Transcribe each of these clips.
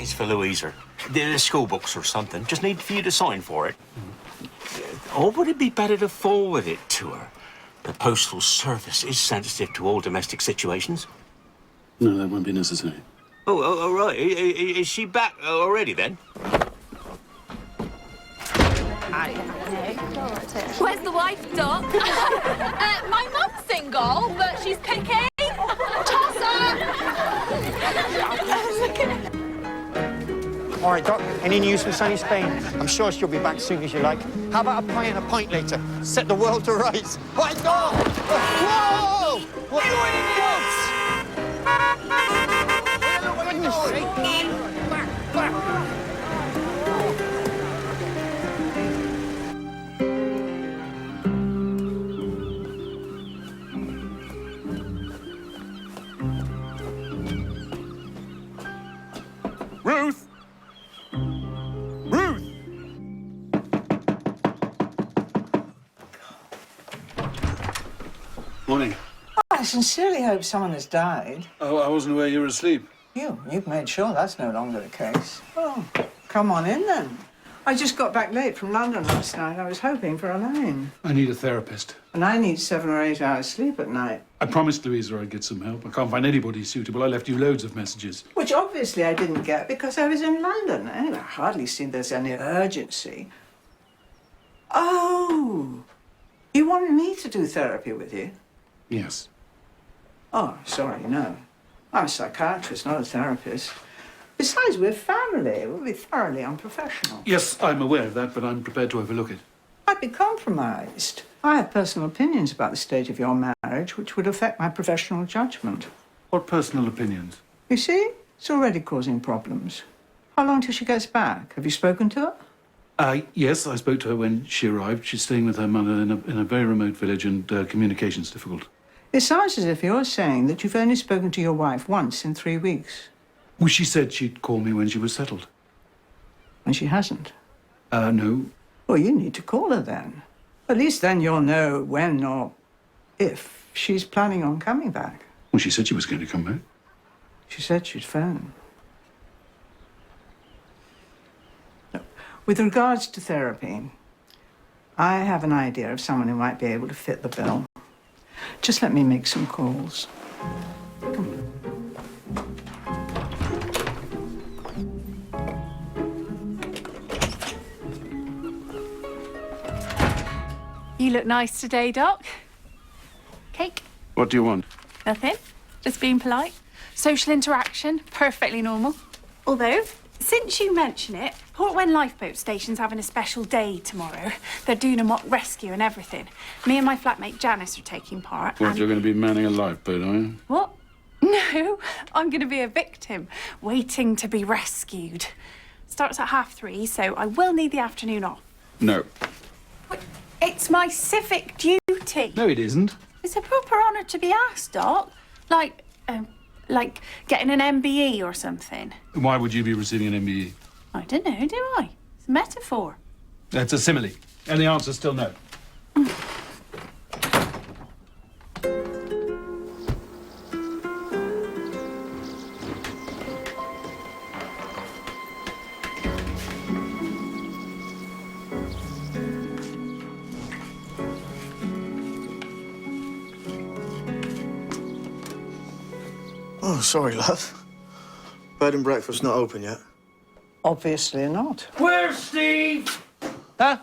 It's for Louisa. The school books or something. Just need for you to sign for it. Or would it be better to forward it to her? The Postal Service is sensitive to all domestic situations. No, that won't be necessary. Oh, right. Is she back already, then? Where's the wife, Doc? My mum's single, but she's picky. Toss All right, Doc, any news from sunny Spain? I'm sure she'll be back soon as you like. How about a pie and a pint later? Set the world to rights. Right, Doc! Whoa! What you idiots! Ruth! Ruth! Morning. I sincerely hope someone has died. Oh, I wasn't aware you were asleep. You've made sure that's no longer the case. Oh, come on in then. I just got back late from London last night. I was hoping for Elaine. I need a therapist. And I need 7 or 8 hours sleep at night. I promised Louisa I'd get some help. I can't find anybody suitable. I left you loads of messages. Which obviously I didn't get because I was in London. Anyway, I hardly see there's any urgency. Oh, you want me to do therapy with you? Yes. Oh, sorry, no. I'm a psychiatrist, not a therapist. Besides, we're family. It would be thoroughly unprofessional. Yes, I'm aware of that, but I'm prepared to overlook it. I'd be compromised. I have personal opinions about the state of your marriage, which would affect my professional judgment. What personal opinions? You see, it's already causing problems. How long till she gets back? Have you spoken to her? Yes, I spoke to her when she arrived. She's staying with her mother in a very remote village and communication's difficult. It sounds as if you're saying that you've only spoken to your wife once in 3 weeks. Well, she said she'd call me when she was settled. And she hasn't. No. Well, you need to call her then. At least then you'll know when or if she's planning on coming back. Well, she said she was going to come back. She said she'd phone. No. With regards to therapy, I have an idea of someone who might be able to fit the bill. Just let me make some calls. Come on. You look nice today, Doc. Cake? What do you want? Nothing. Just being polite. Social interaction, perfectly normal. Although, since you mention it, Portwen Lifeboat Station's having a special day tomorrow. They're doing a mock rescue and everything. Me and my flatmate Janice are taking part. What, you're going to be manning a lifeboat, are you? What? No, I'm going to be a victim, waiting to be rescued. Starts at 3:30, so I will need the afternoon off. No. It's my civic duty. No, it isn't. It's a proper honour to be asked, Doc. Like getting an MBE or something. Why would you be receiving an MBE? I don't know, do I? It's a metaphor. That's a simile. And the answer's still no. Oh, sorry, love. Bed and breakfast not open yet. Obviously not. Where's Steve? Huh?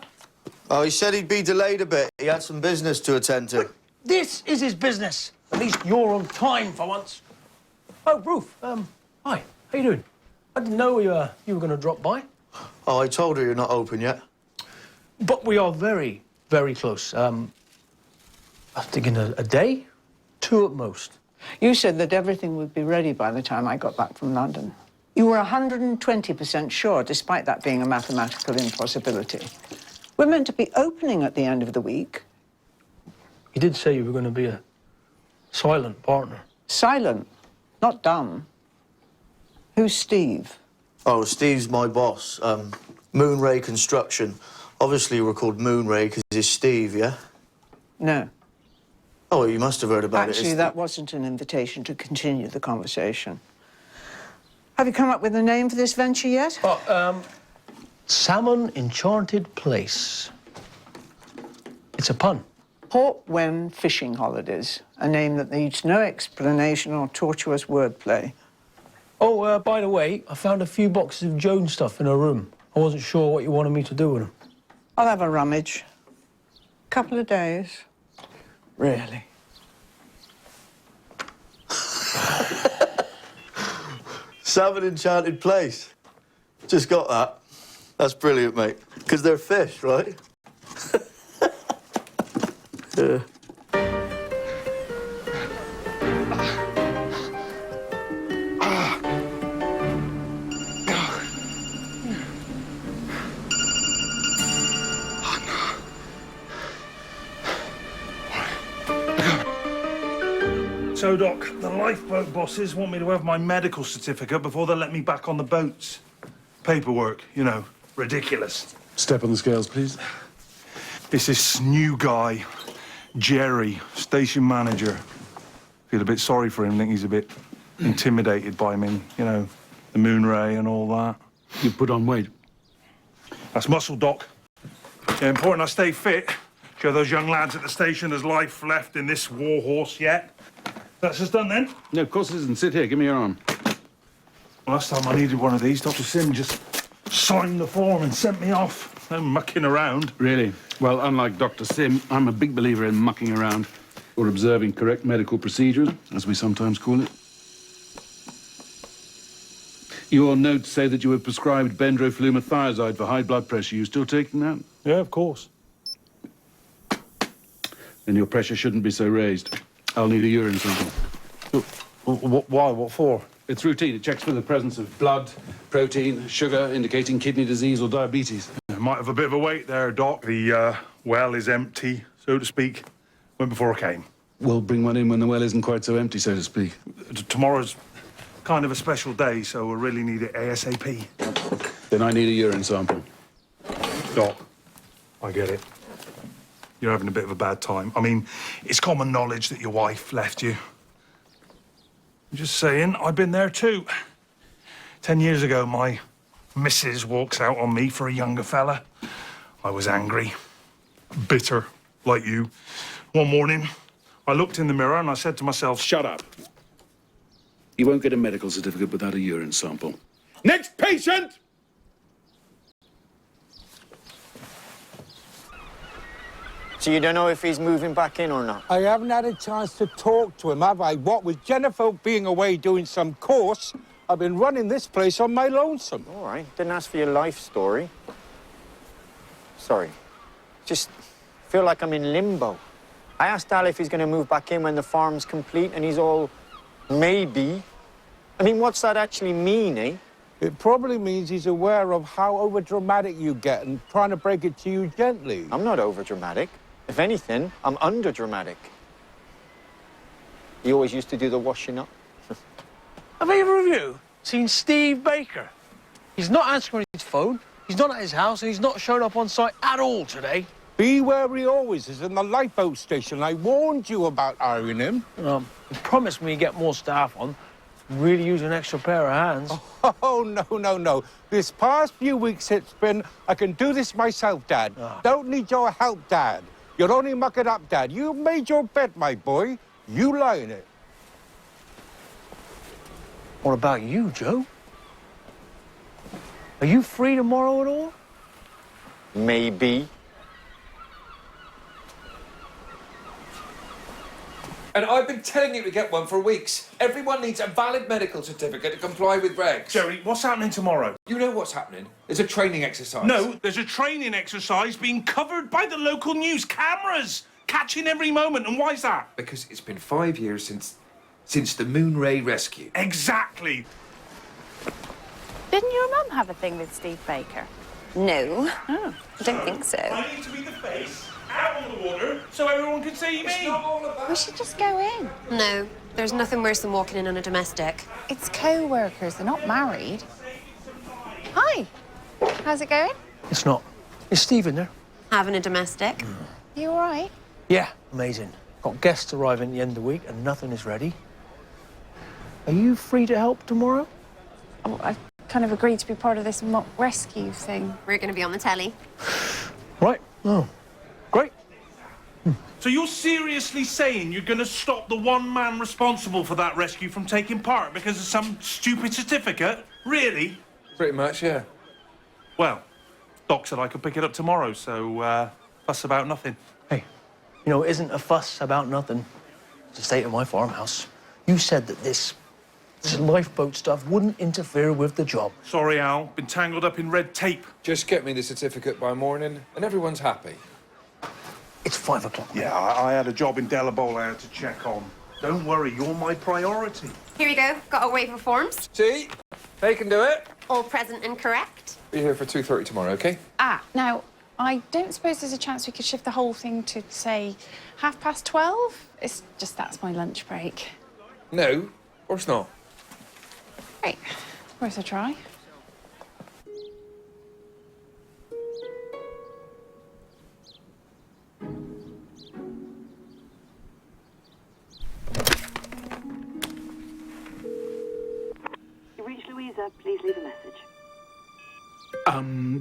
Oh, he said he'd be delayed a bit. He had some business to attend to. This is his business. At least you're on time for once. Oh, Ruth, hi. How you doing? I didn't know you were going to drop by. Oh, I told her you're not open yet. But we are very, very close. I'm thinking a day, 2 at most. You said that everything would be ready by the time I got back from London. You were 120% sure, despite that being a mathematical impossibility. We're meant to be opening at the end of the week. You did say you were going to be a silent partner. Silent, not dumb. Who's Steve? Oh, Steve's my boss. Moonray Construction. Obviously, we're called Moonray because he's Steve, yeah? No. Oh, you must have heard about it. Actually, that wasn't an invitation to continue the conversation. Have you come up with a name for this venture yet? Salmon Enchanted Place. It's a pun. Port Wen Fishing Holidays, a name that needs no explanation or tortuous wordplay. Oh, by the way, I found a few boxes of Jones stuff in her room. I wasn't sure what you wanted me to do with them. I'll have a rummage. Couple of days. Really? Salmon Enchanted Place. Just got that. That's brilliant, mate. Because they're fish, right? Yeah. So, Doc, the lifeboat bosses want me to have my medical certificate before they let me back on the boats. Paperwork, you know, ridiculous. Step on the scales, please. It's this new guy, Jerry, station manager. Feel a bit sorry for him, think he's a bit intimidated by me, you know, the moon ray and all that. You put on weight. That's muscle, Doc. Yeah, important I stay fit. Show those young lads at the station there's life left in this war horse yet. That's us done then. No, of course it isn't. Sit here. Give me your arm. Last time I needed one of these, Dr. Sim just signed the form and sent me off. No mucking around. Really? Well, unlike Dr. Sim, I'm a big believer in mucking around or observing correct medical procedures, as we sometimes call it. Your notes say that you were prescribed bendroflumethiazide for high blood pressure. You still taking that? Yeah, of course. Then your pressure shouldn't be so raised. I'll need a urine sample. Why? What for? It's routine. It checks for the presence of blood, protein, sugar, indicating kidney disease or diabetes. I might have a bit of a wait there, Doc. The well is empty, so to speak. Went before I came. We'll bring one in when the well isn't quite so empty, so to speak. Tomorrow's kind of a special day, so we'll really need it ASAP. Then I need a urine sample. Doc, I get it. You're having a bit of a bad time. I mean, it's common knowledge that your wife left you. I'm just saying, I've been there too. 10 years ago, my missus walks out on me for a younger fella. I was angry, bitter, like you. One morning, I looked in the mirror and I said to myself, Shut up. You won't get a medical certificate without a urine sample. Next patient! So you don't know if he's moving back in or not? I haven't had a chance to talk to him, have I? What with Jennifer being away doing some course, I've been running this place on my lonesome. All right, didn't ask for your life story. Sorry. Just feel like I'm in limbo. I asked Al if he's going to move back in when the farm's complete, and he's all, maybe. I mean, what's that actually mean, eh? It probably means he's aware of how overdramatic you get and trying to break it to you gently. I'm not overdramatic. If anything, I'm underdramatic. He always used to do the washing up. Have either of you seen Steve Baker? He's not answering his phone, he's not at his house, and he's not shown up on site at all today. Be where he always is in the lifeboat station. I warned you about hiring him. He promised me he'd get more staff on. Really use an extra pair of hands. Oh, no. This past few weeks it's been, I can do this myself, Dad. Don't need your help, Dad. You'll only muck it up, Dad. You made your bed, my boy. You lie in it. What about you, Joe? Are you free tomorrow at all? Maybe. And I've been telling you to get one for weeks. Everyone needs a valid medical certificate to comply with regs. Jerry, what's happening tomorrow? You know what's happening. There's a training exercise. No, there's a training exercise being covered by the local news cameras, catching every moment. And why's that? Because it's been 5 years since the Moon Ray rescue. Exactly. Didn't your mum have a thing with Steve Baker? No, I don't think so. I need to be the face out on the water so everyone can see me. We should just go in. No, there's nothing worse than walking in on a domestic. It's co-workers, they're not married. Hi, how's it going? It's not. Is Steve in there? Having a domestic? You all right? Yeah, amazing. Got guests arriving at the end of the week and nothing is ready. Are you free to help tomorrow? Oh, I kind of agreed to be part of this mock rescue thing. We're going to be on the telly. Right. Oh, great. So you're seriously saying you're going to stop the one man responsible for that rescue from taking part because of some stupid certificate? Really? Pretty much, yeah. Well, Doc said I could pick it up tomorrow, so fuss about nothing. Hey, you know, it isn't a fuss about nothing. It's the state of my farmhouse. You said that this lifeboat stuff wouldn't interfere with the job. Sorry, Al. Been tangled up in red tape. Just get me the certificate by morning, and everyone's happy. It's 5 o'clock. Yeah, I had a job in Delabole I had to check on. Don't worry, you're my priority. Here you go. Got a wait for forms. See? They can do it. All present and correct. Be here for 2:30 tomorrow, OK? Now, I don't suppose there's a chance we could shift the whole thing to, say, 12:30? It's just that's my lunch break. No, of course not. Right, worth a try. You reached Louisa. Please leave a message.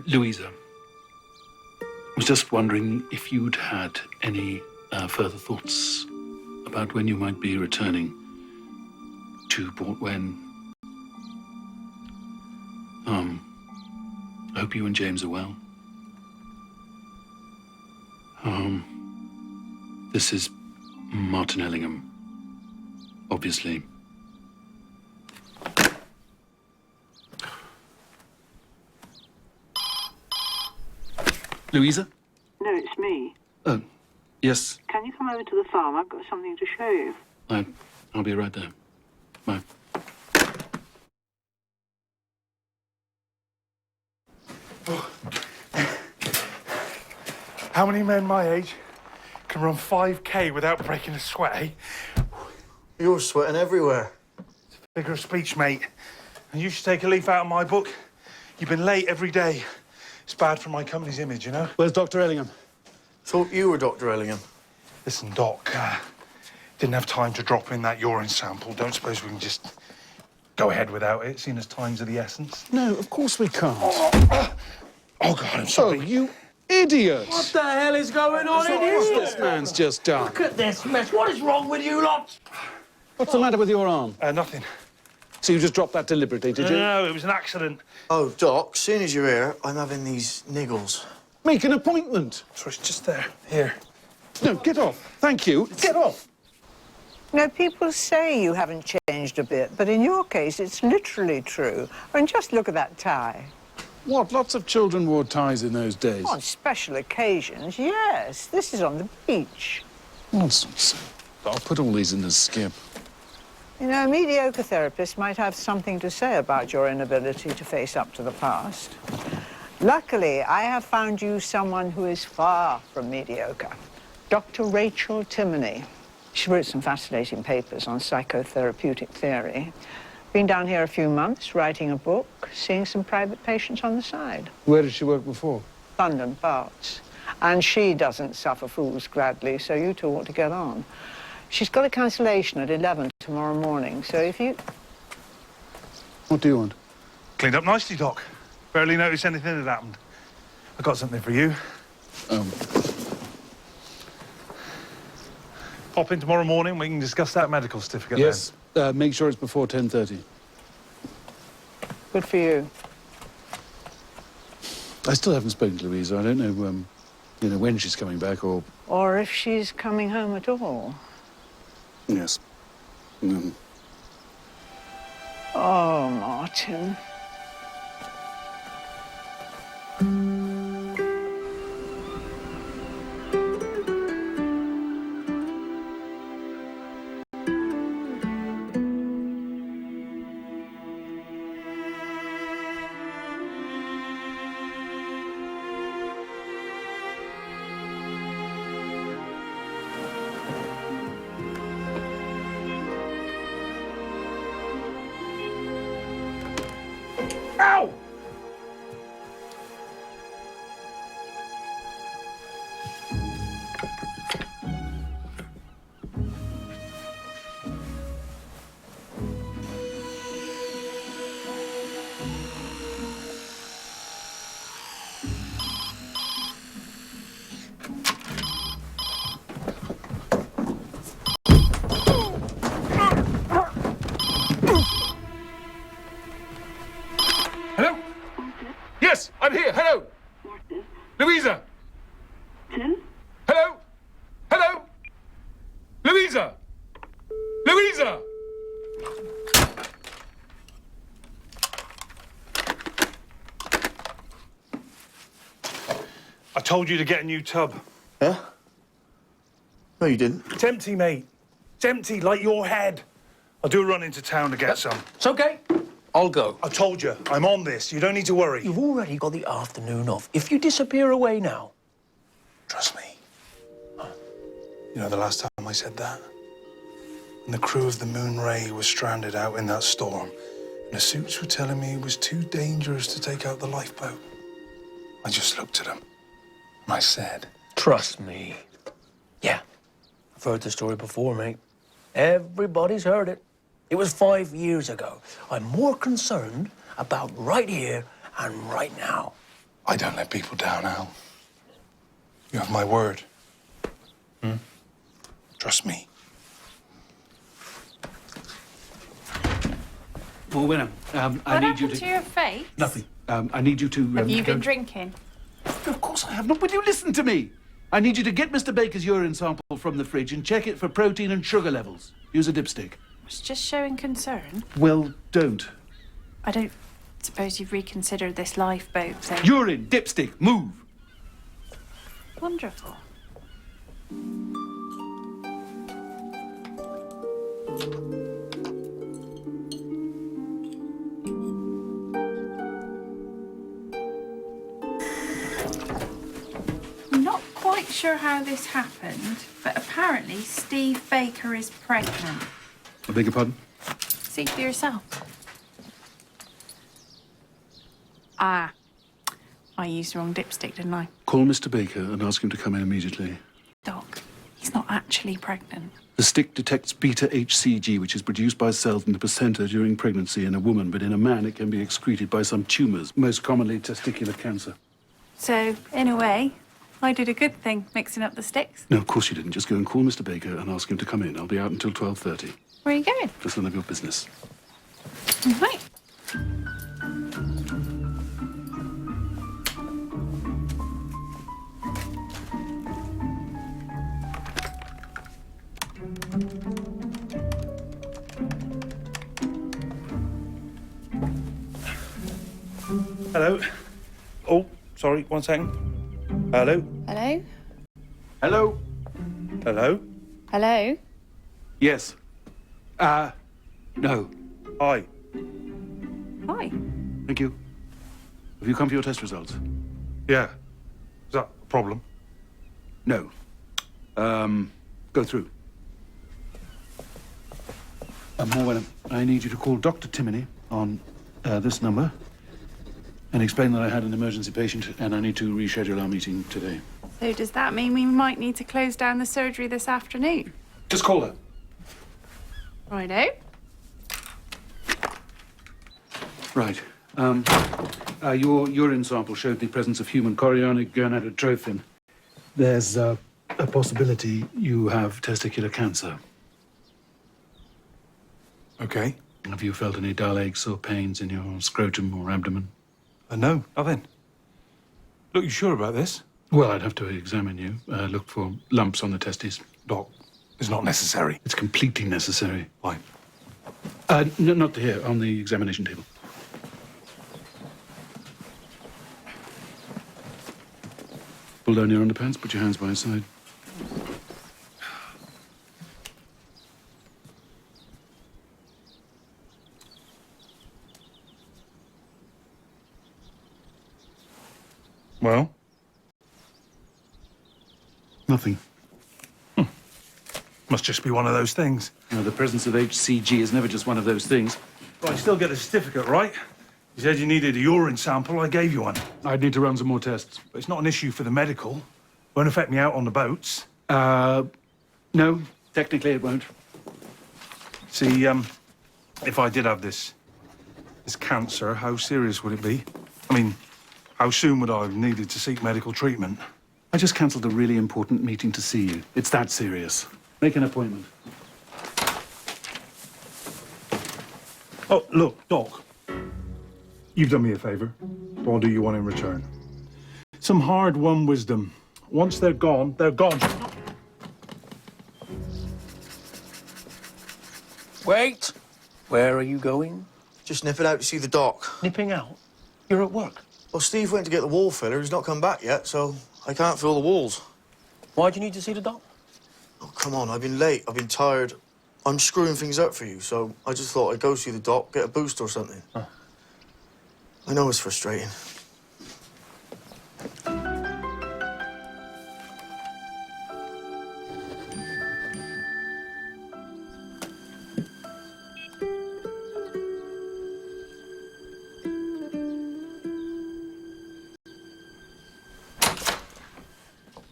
Louisa, I was just wondering if you'd had any further thoughts about when you might be returning to Port Wen. I hope you and James are well. This is Martin Ellingham, obviously. Louisa? No, it's me. Oh, yes. Can you come over to the farm? I've got something to show you. I'll be right there. Bye. How many men my age can run 5K without breaking a sweat, eh? You're sweating everywhere. Figure of speech, mate. And you should take a leaf out of my book. You've been late every day. It's bad for my company's image, you know? Where's Dr. Ellingham? Thought you were Dr. Ellingham. Listen, Doc, didn't have time to drop in that urine sample. Don't suppose we can just go ahead without it, seeing as time's of the essence? No, of course we can't. Oh, God, I'm sorry. Oh, you idiot! What the hell is going on in What's here? this man's just done? Look at this mess. What is wrong with you lot? What's the matter with your arm? Nothing. So you just dropped that deliberately, did you? No, it was an accident. Oh, Doc, seeing as you're here, I'm having these niggles. Make an appointment. Sorry, it's just there. Here. No, get off. Thank you. Get off. You know, people say you haven't changed a bit, but in your case, it's literally true. And just look at that tie. What? Lots of children wore ties in those days. On special occasions, yes. This is on the beach. Nonsense. I'll put all these in the skip. You know, a mediocre therapist might have something to say about your inability to face up to the past. Luckily, I have found you someone who is far from mediocre. Dr. Rachel Timoney. She wrote some fascinating papers on psychotherapeutic theory. Been down here a few months, writing a book, seeing some private patients on the side. Where did she work before? London parts. And she doesn't suffer fools gladly, so you two ought to get on. She's got a cancellation at 11 tomorrow morning, so if you... What do you want? Cleaned up nicely, Doc. Barely noticed anything had happened. I got something for you. Pop in tomorrow morning, we can discuss that medical certificate Yes. Make sure it's before 10:30. Good for you. I still haven't spoken to Louisa. I don't know, when she's coming back or... Or if she's coming home at all. Yes. Oh, Martin. Ow! Yes, I'm here. Hello. Martin? Louisa. Tim? Hello. Hello. Louisa. Louisa. I told you to get a new tub. Yeah? No, you didn't. It's empty, mate. It's empty, like your head. I'll do a run into town to get some. It's okay. I'll go. I told you, I'm on this. You don't need to worry. You've already got the afternoon off. If you disappear away now... Trust me. You know the last time I said that? When the crew of the Moon Ray was stranded out in that storm, and the suits were telling me it was too dangerous to take out the lifeboat. I just looked at them, and I said... Trust me. Yeah. I've heard the story before, mate. Everybody's heard it. It was 5 years ago. I'm more concerned about right here and right now. I don't let people down, Al. You have my word. Trust me. Well, Wenham, I What need happened you to to... your face? Nothing. I need you to... Have you go- been drinking? Of course I have not. Will you listen to me? I need you to get Mr. Baker's urine sample from the fridge and check it for protein and sugar levels. Use a dipstick. It's just showing concern. Well, don't. I don't suppose you've reconsidered this lifeboat thing. Urine, dipstick, move. Wonderful. I'm not quite sure how this happened, but apparently Steve Baker is pregnant. I beg your pardon? See for yourself. Ah, I used the wrong dipstick, didn't I? Call Mr. Baker and ask him to come in immediately. Doc, he's not actually pregnant. The stick detects beta-HCG, which is produced by cells in the placenta during pregnancy in a woman, but in a man it can be excreted by some tumours, most commonly testicular cancer. So, in a way, I did a good thing mixing up the sticks. No, of course you didn't. Just go and call Mr. Baker and ask him to come in. I'll be out until 12:30. Where are you going? Just none of your business. Right. Hello. Oh, sorry, 1 second. Hello. Hello? Hello? Hello. Hello? Yes. No. Hi. Hi. Thank you. Have you come for your test results? Yeah. Is that a problem? No. Go through. Morwenham, I need you to call Dr. Timoney on this number and explain that I had an emergency patient and I need to reschedule our meeting today. So does that mean we might need to close down the surgery this afternoon? Just call her. Righto. Right. Your urine sample showed the presence of human chorionic gonadotrophin. There's a possibility you have testicular cancer. Okay. Have you felt any dull aches or pains in your scrotum or abdomen? No, nothing. Look, you sure about this? Well, I'd have to examine you, look for lumps on the testes. Doc, it's not necessary. It's completely necessary. Why? No, not here, on the examination table. Pull down your underpants, put your hands by your side. Well? Nothing. Must just be one of those things. No, the presence of HCG is never just one of those things. But I still get the certificate, right? You said you needed a urine sample, I gave you one. I'd need to run some more tests. But it's not an issue for the medical. Won't affect me out on the boats. No, technically it won't. See, if I did have this cancer, how serious would it be? I mean, how soon would I have needed to seek medical treatment? I just cancelled a really important meeting to see you. It's that serious. Make an appointment. Oh, look, Doc. You've done me a favour. What do you want in return? Some hard-won wisdom. Once they're gone, they're gone. Wait! Where are you going? Just nipping out to see the doc. Nipping out? You're at work. Well, Steve went to get the wall filler. He's not come back yet, so I can't fill the walls. Why do you need to see the doc? Oh, come on, I've been late. I've been tired. I'm screwing things up for you, so I just thought I'd go see the doc, get a boost or something. Huh. I know it's frustrating.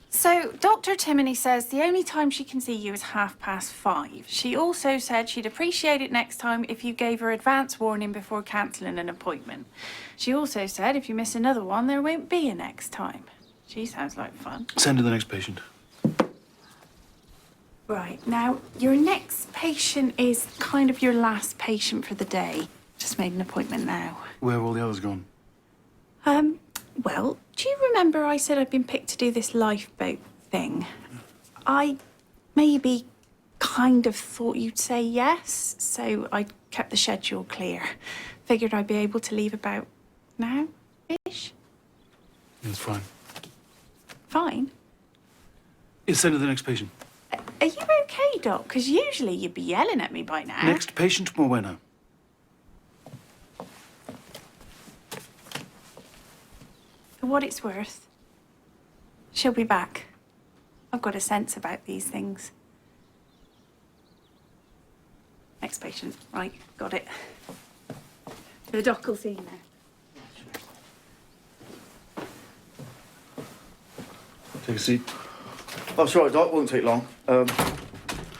So, Dr. Timoney says the only time she can see you is 5:30. She also said she'd appreciate it next time if you gave her advance warning before cancelling an appointment. She also said if you miss another one, there won't be a next time. She sounds like fun. Send to the next patient. Right, now, your next patient is kind of your last patient for the day. Just made an appointment now. Where have all the others gone? Well, do you remember I said I'd been picked to do this lifeboat thing? I maybe kind of thought you'd say yes, so I kept the schedule clear. Figured I'd be able to leave about now-ish. It's fine. Fine. It's send to the next patient. Are you okay, Doc? Because usually you'd be yelling at me by now. Next patient, Morwenna. For what it's worth, she'll be back. I've got a sense about these things. Next patient. Right, got it. The doc will see you now. Take a seat. Oh, sorry, Doc, won't take long.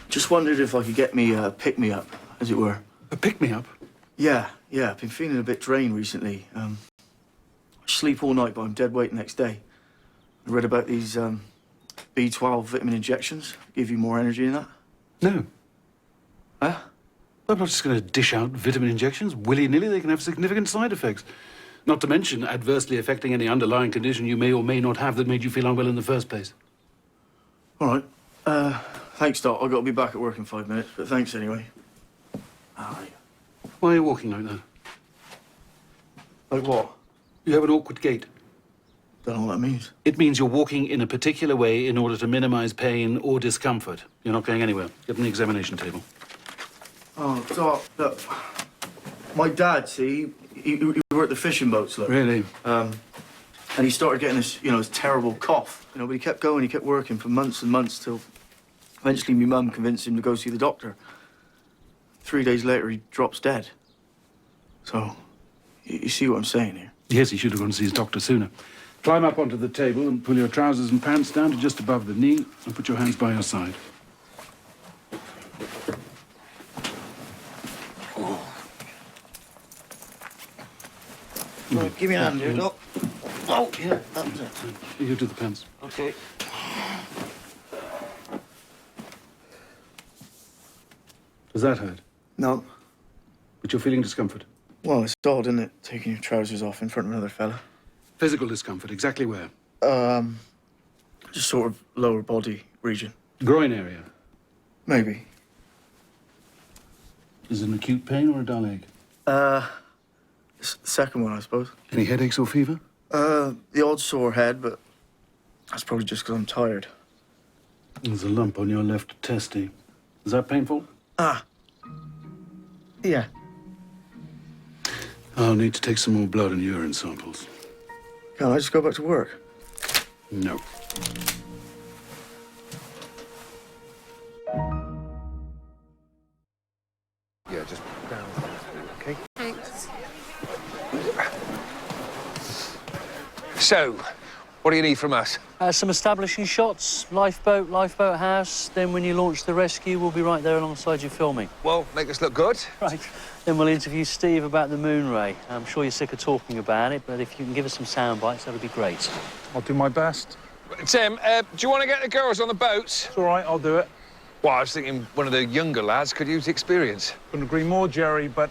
Just wondered if I could get me a pick-me-up, as it were. A pick-me-up? Yeah, I've been feeling a bit drained recently. I sleep all night, but I'm dead weight the next day. I read about these B12 vitamin injections. Give you more energy and that. No. Huh? I'm not just going to dish out vitamin injections willy-nilly. They can have significant side effects. Not to mention adversely affecting any underlying condition you may or may not have that made you feel unwell in the first place. All right. Thanks, Doc. I've got to be back at work in 5 minutes, but thanks anyway. All right. Why are you walking like that? Like what? You have an awkward gait. Don't know what that means. It means you're walking in a particular way in order to minimize pain or discomfort. You're not going anywhere. Get on the examination table. Oh, Doc, look. My dad, see, he worked the fishing boats, look. Really? And he started getting this, this terrible cough. But he kept going, he kept working for months and months till eventually my mum convinced him to go see the doctor. 3 days later, he drops dead. So, you see what I'm saying here? Yes, he should have gone to see his doctor sooner. Climb up onto the table and pull your trousers and pants down to just above the knee and put your hands by your side. Well, give me a hand here, Doc. Oh, yeah, that's it. You do the pants. Okay. Does that hurt? No. But you're feeling discomfort? Well, it's odd, isn't it? Taking your trousers off in front of another fella. Physical discomfort, exactly where? Just sort of lower body region. Groin area? Maybe. Is it an acute pain or a dull ache? Second one, I suppose. Any headaches or fever? The odd sore head, but that's probably just because I'm tired. There's a lump on your left testy. Is that painful? Yeah. I'll need to take some more blood and urine samples. Can't I just go back to work? No. Yeah, just down, okay? Thanks. So, what do you need from us? Some establishing shots, lifeboat house. Then when you launch the rescue, we'll be right there alongside you filming. Well, make us look good. Right. Then we'll interview Steve about the moon ray. I'm sure you're sick of talking about it, but if you can give us some sound bites, that'll be great. I'll do my best. Tim, do you want to get the girls on the boats? It's all right, I'll do it. Well, I was thinking one of the younger lads could use experience. Couldn't agree more, Jerry, but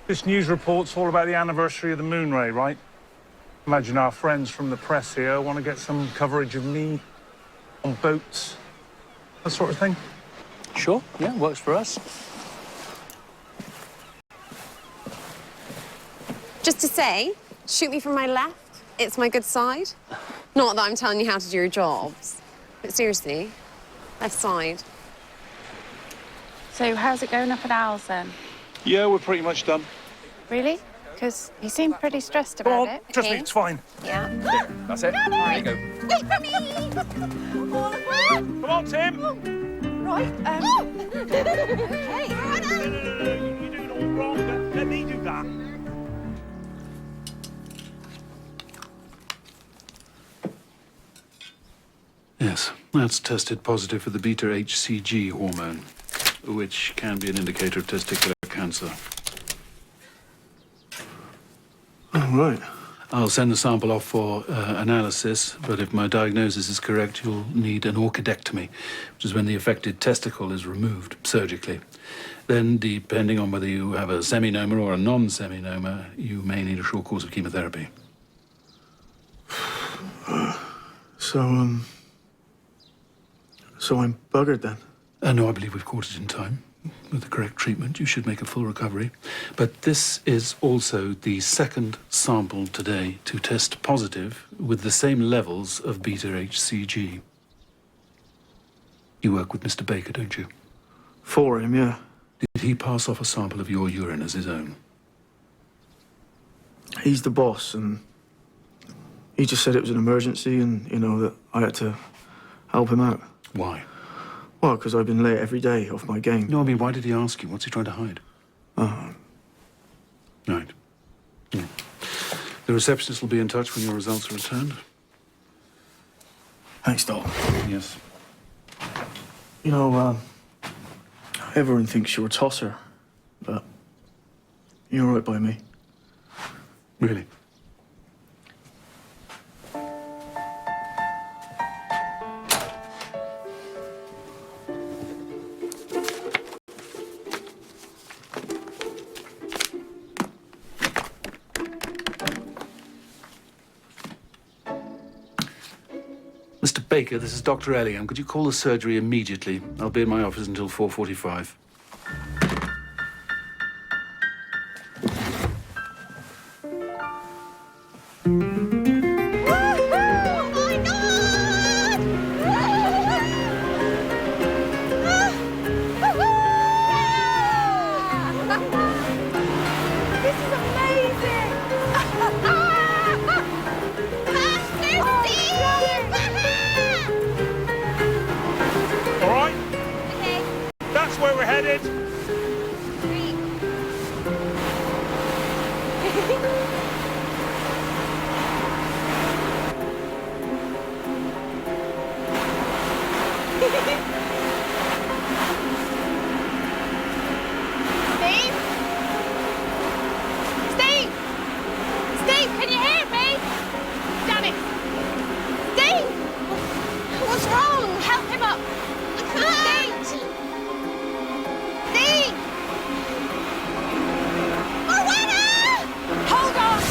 this news report's all about the anniversary of the moon ray, right? Imagine our friends from the press here want to get some coverage of me on boats, that sort of thing. Sure, yeah, works for us. Just to say, shoot me from my left. It's my good side. Not that I'm telling you how to do your jobs. But seriously, left side. So how's it going up at Al's then? Yeah, we're pretty much done. Really? Because you seem pretty stressed about it. Trust me, it's fine. Yeah. There, that's it. There you go. Wait for me! Come on, Tim! Right, Okay. You're doing it all wrong. Let me do that. Yes, that's tested positive for the beta-HCG hormone, which can be an indicator of testicular cancer. Oh, right. I'll send the sample off for analysis, but if my diagnosis is correct, you'll need an orchidectomy, which is when the affected testicle is removed surgically. Then, depending on whether you have a seminoma or a non-seminoma, you may need a short course of chemotherapy. So I'm buggered then? No, I believe we've caught it in time. With the correct treatment, you should make a full recovery. But this is also the second sample today to test positive with the same levels of beta-HCG. You work with Mr. Baker, don't you? For him, yeah. Did he pass off a sample of your urine as his own? He's the boss, and he just said it was an emergency and, you know, that I had to help him out. Why? Well, because I've been late every day off my game. No, I mean, why did he ask you? What's he trying to hide? Right. Yeah. The receptionist will be in touch when your results are returned. Thanks, Doc. Yes. You know, everyone thinks you're a tosser, but you're all right by me. Really? Mr. Baker, this is Dr. Ellingham. Could you call the surgery immediately? I'll be in my office until 4:45. All right? That's where we're headed. Steve? Steve? Steve, can you hear me? Damn it. Steve! What's wrong? Help him up. Steve! Steve! Hold on!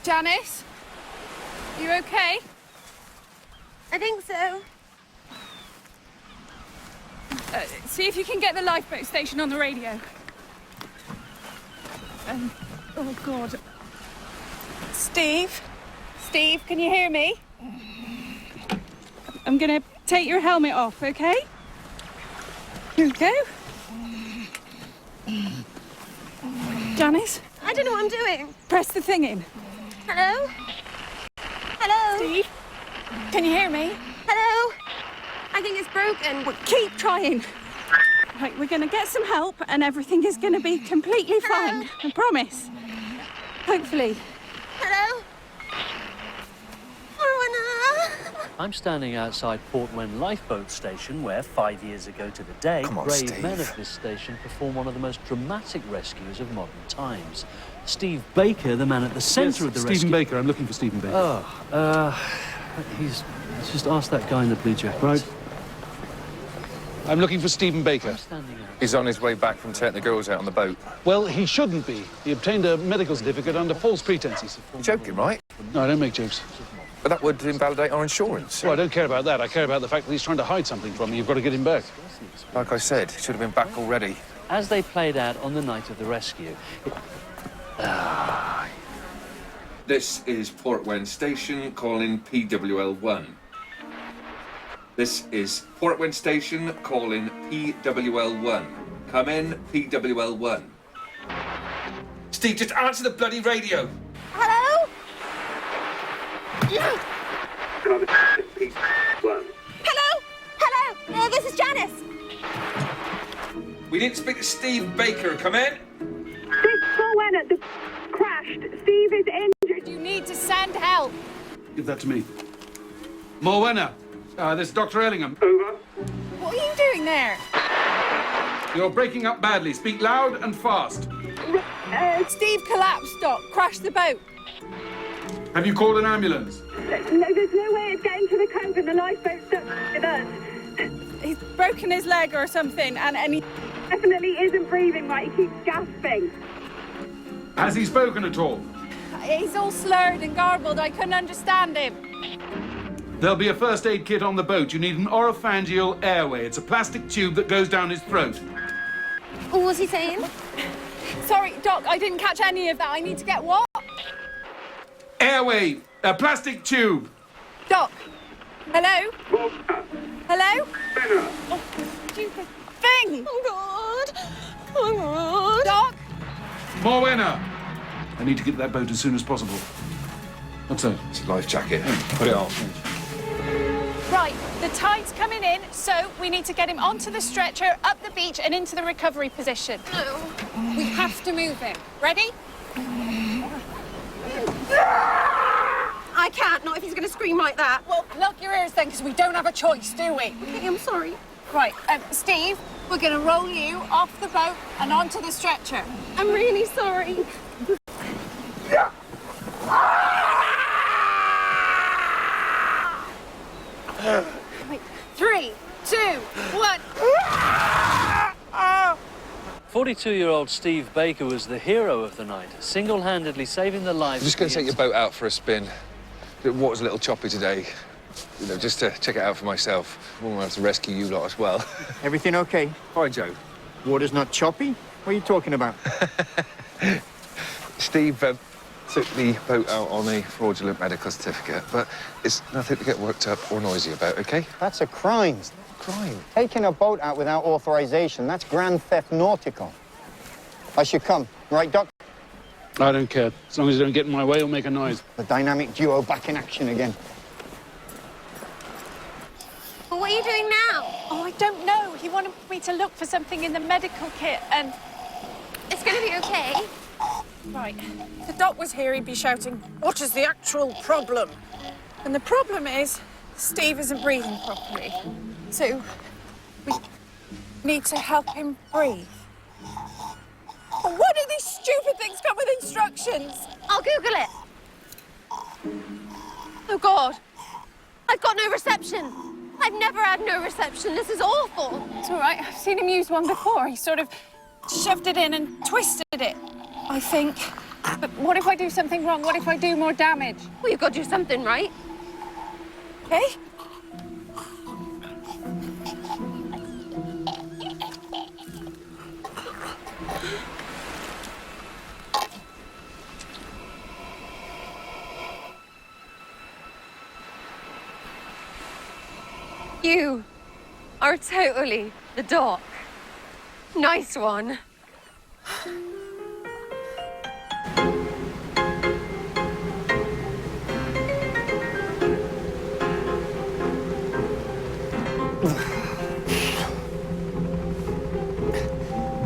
Janice? You okay? I think so. See if you can get the lifeboat station on the radio. Oh, God. Steve? Steve, can you hear me? I'm gonna take your helmet off, okay? Here we go. Janice? I don't know what I'm doing. Press the thing in. Hello? Hello? Steve? Can you hear me? Hello? I think it's broken. Well, keep trying. Right, we're gonna get some help and everything is gonna be completely fine. I promise. Hopefully. Hello? Marwana? I'm standing outside Portwen Lifeboat Station, where 5 years ago to the day, Come on, brave Steve. men of this station performed one of the most dramatic rescues of modern times. Steve Baker, the man at the centre of the rescue... Stephen Baker. I'm looking for Stephen Baker. He's just asked that guy in the blue jacket. Right. I'm looking for Stephen Baker. Standing out. He's on his way back from taking the girls out on the boat. Well, he shouldn't be. He obtained a medical certificate under false pretenses. You're joking, right? No, I don't make jokes. But that would invalidate our insurance. Well, I don't care about that. I care about the fact that he's trying to hide something from me. You've got to get him back. Like I said, he should have been back already. As they played out on the night of the rescue, This is Portwen Station, calling PWL1. This is Portwen Station, calling PWL1. Come in, PWL1. Steve, just answer the bloody radio. Hello? Hello? Hello? This is Janice. We need to speak to Steve Baker. Come in. This Rowena, the crashed. Steve is injured. You need to send help. Give that to me. Morwenna. This is Dr. Ellingham. Over. What are you doing there? You're breaking up badly. Speak loud and fast. Steve collapsed, Doc. Crashed the boat. Have you called an ambulance? No, there's no way of getting to the cove and the lifeboat's stuck with us. He's broken his leg or something, and he... Definitely isn't breathing right. He keeps gasping. Has he spoken at all? He's all slurred and garbled. I couldn't understand him. There'll be a first aid kit on the boat. You need an oropharyngeal airway. It's a plastic tube that goes down his throat. What was he saying? Sorry, Doc, I didn't catch any of that. I need to get what? Airway! A plastic tube! Doc. Hello? Hello? Oh, stupid thing! Oh, God. Oh, God. Doc? Morwenna! I need to get to that boat as soon as possible. What's that? It's a life jacket. Put it on. Right, the tide's coming in, so we need to get him onto the stretcher, up the beach, and into the recovery position. No. We have to move him. Ready? I can't, not if he's going to scream like that. Well, lock your ears then, because we don't have a choice, do we? Okay, I'm sorry. Right, Steve, we're going to roll you off the boat and onto the stretcher. I'm really sorry. Wait, 3, 2, 1. 42-year-old Steve Baker was the hero of the night, single-handedly saving the lives... I'm just going to take your boat out for a spin. The water's a little choppy today. You know, just to check it out for myself. I'm going to have to rescue you lot as well. Everything okay? Hi, Joe. Water's not choppy? What are you talking about? Steve took the boat out on a fraudulent medical certificate, but it's nothing to get worked up or noisy about, OK? That's a crime. Crime. Taking a boat out without authorization, that's grand theft nautical. I should come, right, Doc? I don't care. As long as you don't get in my way or make a noise. The dynamic duo back in action again. Well, what are you doing now? Oh, I don't know. He wanted me to look for something in the medical kit and... It's going to be okay. Right. If the doc was here, he'd be shouting, "What is the actual problem?" And the problem is, Steve isn't breathing properly. So, we need to help him breathe. But why do these stupid things come with instructions? I'll Google it. Oh, God. I've got no reception. I've never had no reception. This is awful. It's all right. I've seen him use one before. He sort of shoved it in and twisted it, I think. But what if I do something wrong? What if I do more damage? Well, you've got to do something right. Okay? You are totally the doc. Nice one.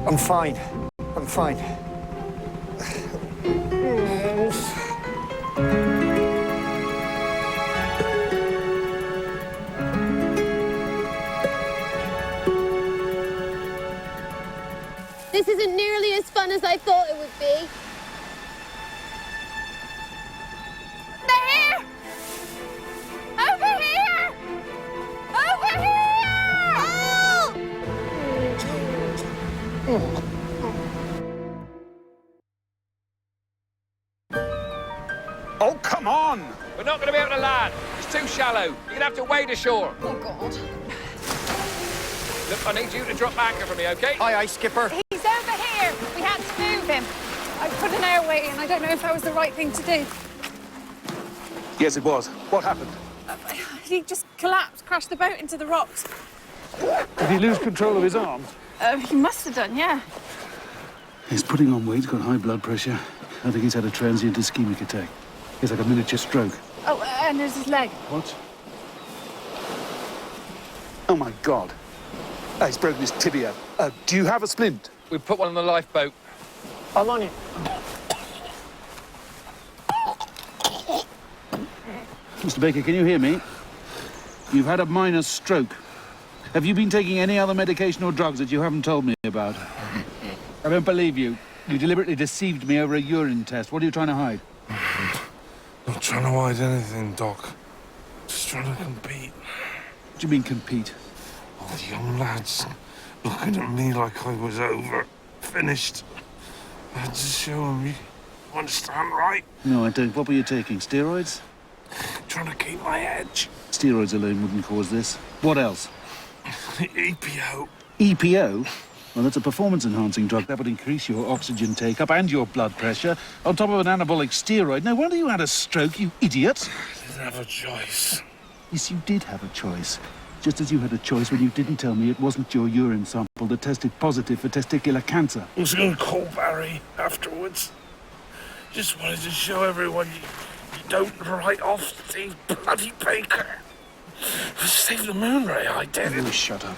I'm fine. I'm fine. This isn't nearly as fun as I thought it would be. They're here! Over here! Over here! Help! Oh, come on! We're not going to be able to land. It's too shallow. You're going to have to wade ashore. Oh, God. Look, I need you to drop anchor for me, OK? Aye, aye, skipper. He's over here. We had to move him. I put an airway in. I don't know if that was the right thing to do. Yes, it was. What happened? He just collapsed, crashed the boat into the rocks. Did he lose control of his arms? He must have done, yeah. He's putting on weight, got high blood pressure. I think he's had a transient ischemic attack. It's like a miniature stroke. Oh, and there's his leg. What? Oh, my God. He's broken his tibia. Do you have a splint? We put one on the lifeboat. I'm on it. Mr. Baker, can you hear me? You've had a minor stroke. Have you been taking any other medication or drugs that you haven't told me about? I don't believe you. You deliberately deceived me over a urine test. What are you trying to hide? Not trying to hide anything, Doc. Just trying to compete. What do you mean, compete? All the young lads looking at me like I was over. Finished. I had to show them you understand, right? No, I don't. What were you taking? Steroids? Trying to keep my edge. Steroids alone wouldn't cause this. What else? EPO. EPO? Well, that's a performance-enhancing drug. That would increase your oxygen take-up and your blood pressure, on top of an anabolic steroid. No wonder you had a stroke, you idiot. I didn't have a choice. Yes, you did have a choice. Just as you had a choice when you didn't tell me it wasn't your urine sample that tested positive for testicular cancer. I was going to call Barry afterwards. Just wanted to show everyone you don't write off Steve bloody Baker. To save the moon ray, I did it. Oh, shut up.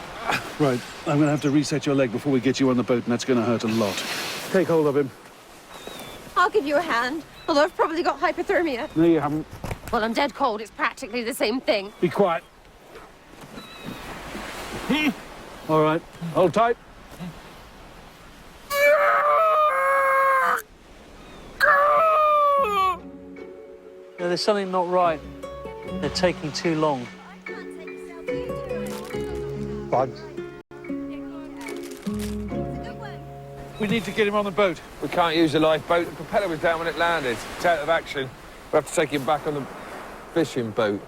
Right, I'm going to have to reset your leg before we get you on the boat, and that's going to hurt a lot. Take hold of him. I'll give you a hand, although I've probably got hypothermia. No, you haven't. Well, I'm dead cold. It's practically the same thing. Be quiet. All right, hold tight. No, there's something not right. They're taking too long. Bud. We need to get him on the boat. We can't use the lifeboat. The propeller was down when it landed. It's out of action. We have to take him back on the fishing boat.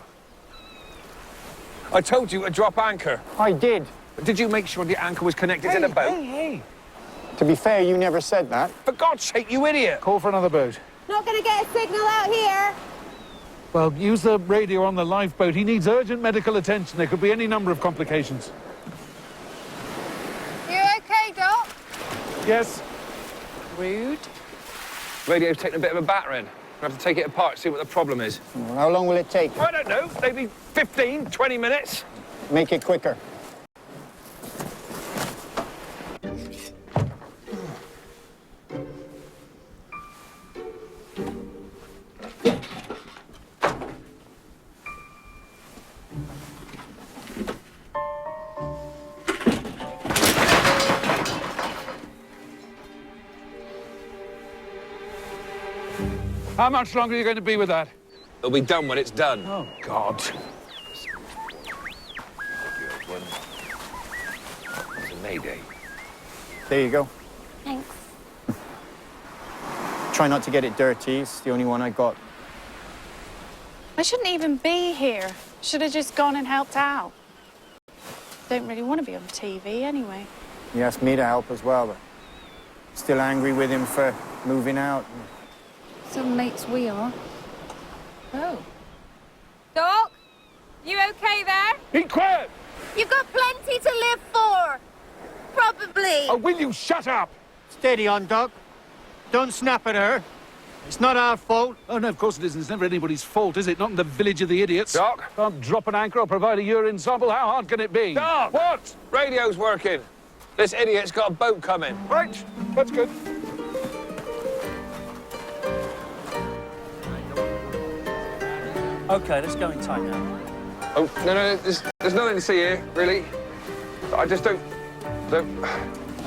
I told you to drop anchor. I did. Did you make sure the anchor was connected to the boat? Hey. To be fair, you never said that. For God's sake, you idiot! Call for another boat. Not gonna get a signal out here. Well, use the radio on the lifeboat. He needs urgent medical attention. There could be any number of complications. You okay, Doc? Yes? Rude. Radio's taking a bit of a battering. We have to take it apart, see what the problem is. Well, how long will it take? I don't know, maybe 15, 20 minutes. Make it quicker. How much longer are you going to be with that? It'll be done when it's done. Oh, God. It's a mayday. There you go. Thanks. Try not to get it dirty. It's the only one I got. I shouldn't even be here. Should have just gone and helped out. Don't really want to be on TV anyway. He asked me to help as well, but still angry with him for moving out. Some mates we are. Oh. Doc, you okay there? Be quiet! You've got plenty to live for. Probably. Oh, will you shut up? Steady on, Doc. Don't snap at her. It's not our fault. Oh, no, of course it isn't. It's never anybody's fault, is it? Not in the village of the idiots. Doc? Can't drop an anchor or provide a urine sample. How hard can it be? Doc! What? Radio's working. This idiot's got a boat coming. Right, that's good. OK, let's go in tight now. Oh, no, there's nothing to see here, really. I just don't...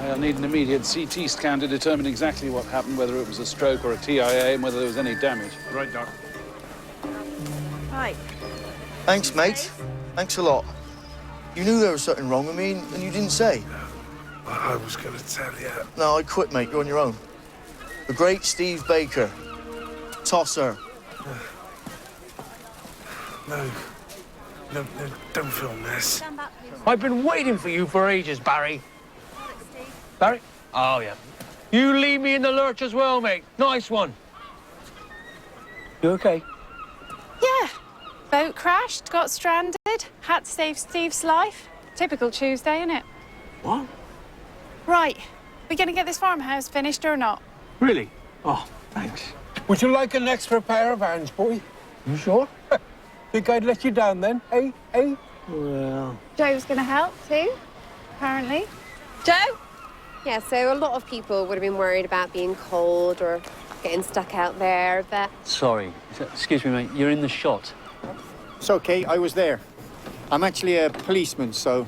I'll need an immediate CT scan to determine exactly what happened, whether it was a stroke or a TIA, and whether there was any damage. Right, Doc. Right. Thanks, mate. Thanks a lot. You knew there was something wrong with me, and you didn't say. I was going to tell you. No, I quit, mate. You're on your own. The great Steve Baker. Tosser. No, don't film this. I've been waiting for you for ages, Barry. Barry? Oh, yeah. You leave me in the lurch as well, mate. Nice one. You okay? Yeah. Boat crashed, got stranded, had to save Steve's life. Typical Tuesday, innit? What? Right. We gonna get this farmhouse finished or not? Really? Oh, thanks. Would you like an extra pair of hands, boy? You sure? Think I'd let you down then, eh? Eh? Well... Joe's gonna help too, apparently. Joe? Yeah, so a lot of people would have been worried about being cold or getting stuck out there, but... Sorry. Excuse me, mate. You're in the shot. It's okay, I was there. I'm actually a policeman, so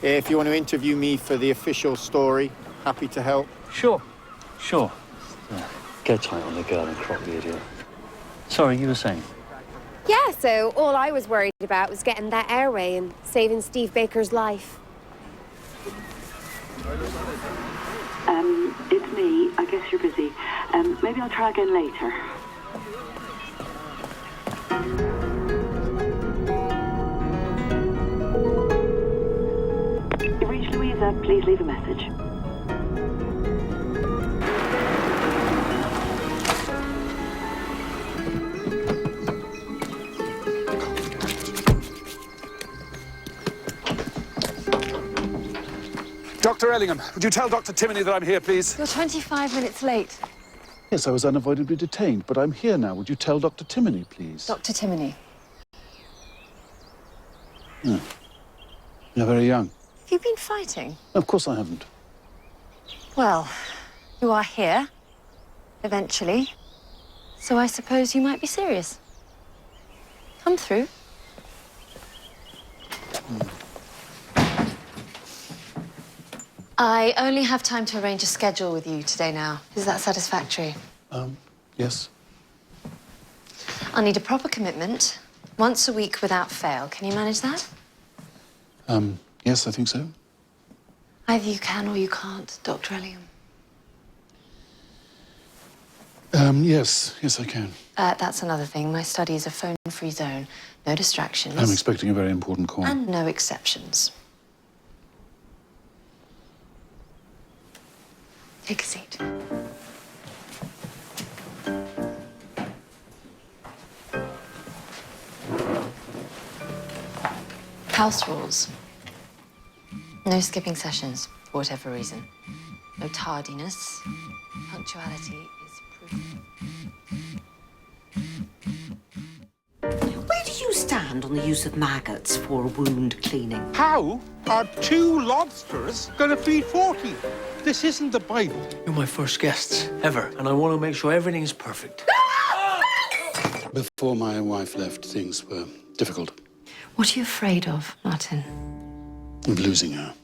if you want to interview me for the official story, happy to help. Sure. Sure. Get tight on the girl and crop the idiot. Sorry, you were saying? Yeah, so all I was worried about was getting that airway and saving Steve Baker's life. It's me. I guess you're busy. Maybe I'll try again later. You've reached Louisa. Please leave a message. Dr. Ellingham, would you tell Dr. Timoney that I'm here, please? You're 25 minutes late. Yes, I was unavoidably detained, but I'm here now. Would you tell Dr. Timoney, please? Dr. Timoney. No. You're very young. Have you been fighting? Of course I haven't. Well, you are here, eventually. So I suppose you might be serious. Come through. I only have time to arrange a schedule with you today now. Is that satisfactory? Yes. I'll need a proper commitment, once a week without fail. Can you manage that? Yes, I think so. Either you can or you can't, Dr. Ellingham. Yes, I can. That's another thing. My study is a phone-free zone. No distractions. I'm expecting a very important call. And no exceptions. Take a seat. House rules. No skipping sessions, for whatever reason. No tardiness. Punctuality is proof. Where do you stand on the use of maggots for wound cleaning? How are 2 lobsters going to feed 40? This isn't the Bible. You're my first guests ever, and I want to make sure everything is perfect. Before my wife left, things were difficult. What are you afraid of, Martin? Of losing her.